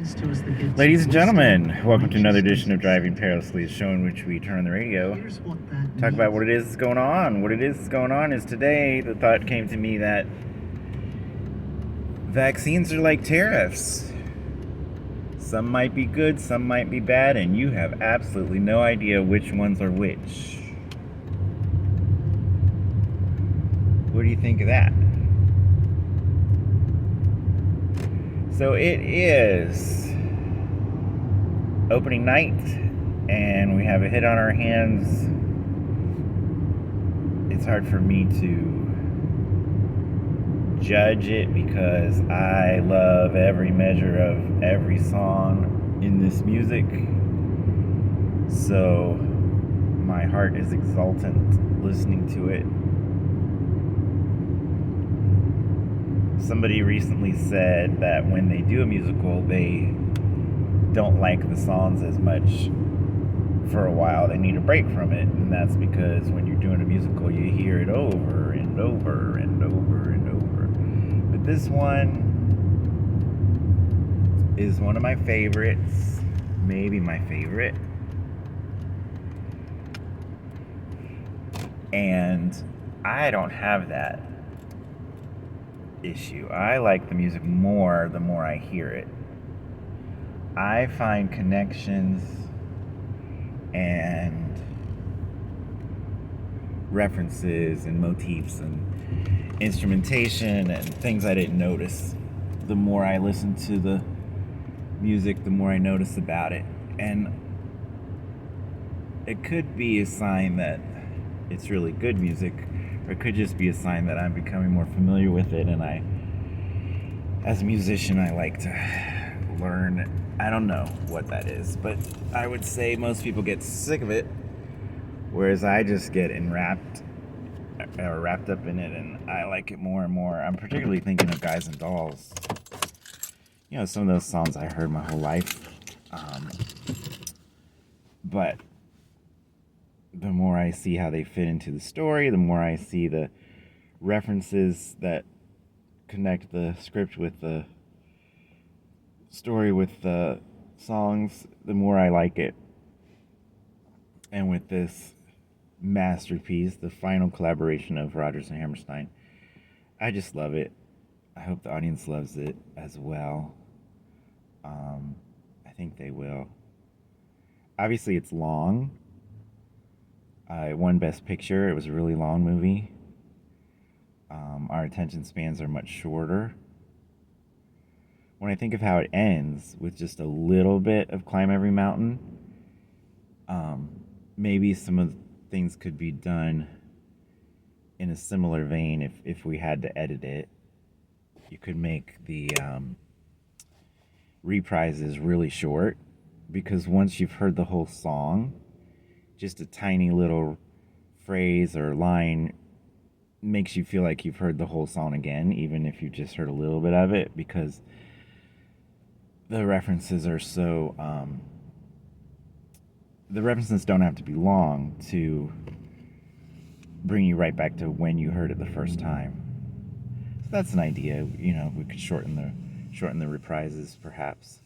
Ladies and gentlemen, welcome to another edition of Driving Perilously, a show in which we turn on the radio, talk about what it is that's going on. What it is that's going on is today the thought came to me that vaccines are like tariffs. Some might be good, some might be bad, and you have absolutely no idea which ones are which. What do you think of that? So it is opening night, and we have a hit on our hands. It's hard for me to judge it because I love every measure of every song in this music. So my heart is exultant listening to it. Somebody recently said that when they do a musical, they don't like the songs as much for a while. They need a break from it, and that's because when you're doing a musical, you hear it over and over and over and over. But this one is one of my favorites, maybe my favorite. And I don't have that issue. I like the music more the more I hear it. I find connections and references and motifs and instrumentation and things I didn't notice. The more I listen to the music, the more I notice about it. And it could be a sign that it's really good music, or it could just be a sign that I'm becoming more familiar with it, and as a musician, I like to learn. I don't know what that is, but I would say most people get sick of it, whereas I just get wrapped up in it, and I like it more and more. I'm particularly thinking of Guys and Dolls. You know, some of those songs I heard my whole life, but the more I see how they fit into the story, the more I see the references that connect the script with the story with the songs, the more I like it. And with this masterpiece, the final collaboration of Rodgers and Hammerstein, I just love it. I hope the audience loves it as well. I think they will. Obviously, it's long. It won Best Picture. It was a really long movie. Our attention spans are much shorter. When I think of how it ends with just a little bit of Climb Every Mountain, maybe some of the things could be done in a similar vein if we had to edit it. You could make the reprises really short, because once you've heard the whole song, just a tiny little phrase or line makes you feel like you've heard the whole song again, even if you just heard a little bit of it, because the references are so the references don't have to be long to bring you right back to when you heard it the first time. So that's an idea. You know, we could shorten the reprises, perhaps.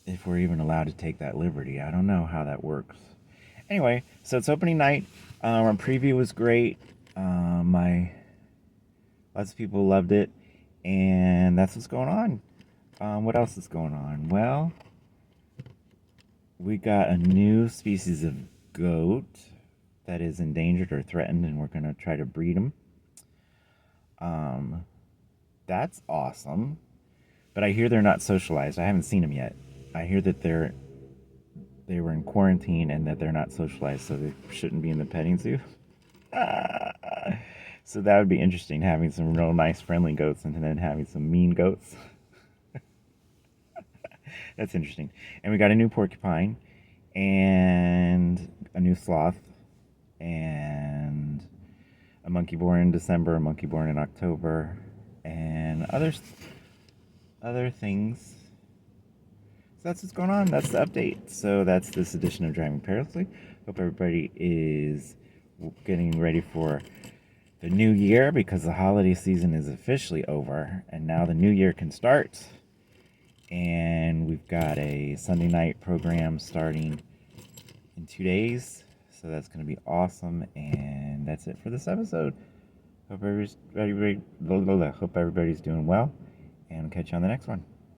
If we're even allowed to take that liberty. I don't know how that works. Anyway, so it's opening night. Our preview was great. Lots of people loved it, and that's what's going on. What else is going on? Well, we got a new species of goat that is endangered or threatened, and we're going to try to breed them. That's awesome. But I hear they're not socialized. I haven't seen them yet. I hear that they were in quarantine and that they're not socialized, so they shouldn't be in the petting zoo. So that would be interesting, having some real nice friendly goats and then having some mean goats. That's interesting. And we got a new porcupine and a new sloth and a monkey born in December, a monkey born in October, and other things. So that's what's going on. That's the update. So that's this edition of Driving Perilously. Hope everybody is getting ready for the new year because the holiday season is officially over and now the new year can start. And we've got a Sunday night program starting in 2 days. So that's going to be awesome. And that's it for this episode. Hope everybody's doing well. And catch you on the next one.